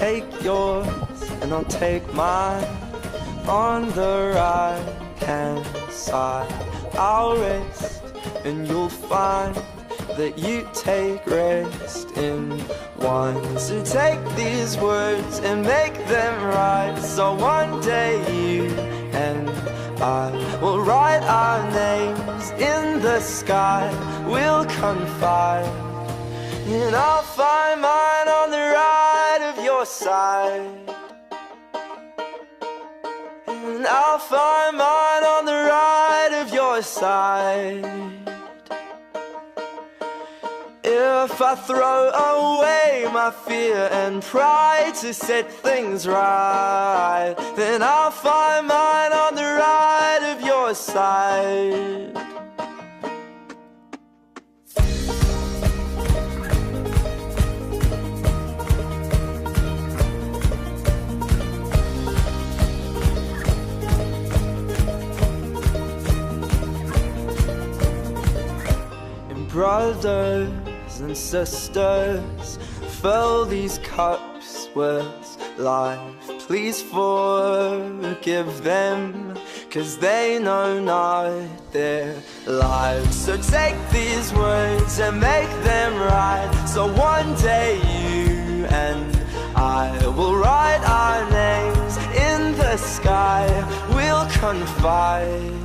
take yours and I'll take mine. On the right-hand side, I'll rest and you'll find that you take rest in one. So take these words and make them right, so one day you and I will write our names in the sky. We'll confide, and I'll find mine on the right of your side, and I'll find mine on the right of your side. If I throw away my fear and pride to set things right, then I'll find mine on the right of your side. And brothers and sisters, fill these cups with life. Please forgive them, 'cause they know not their lives. So take these words and make them right, so one day you and I will write our names in the sky. We'll confide,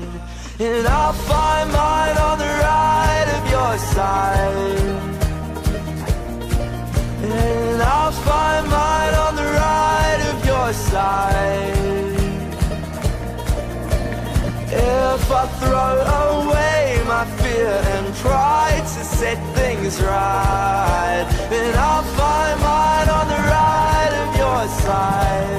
and I'll find mine on the right of your side, and I'll find mine on the right of your side. If I throw away my fear and pride to set things right, then I'll find mine on the right of your side.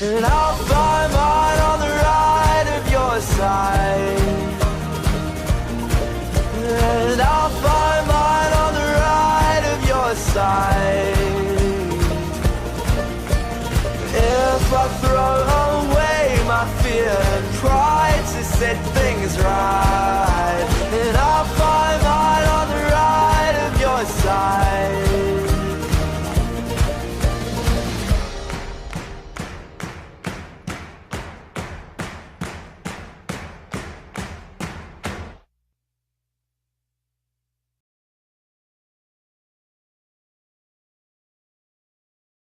And I'll find mine on the right of your side, and I'll find mine on the right of your side. If I throw away my fear and pride to set things right,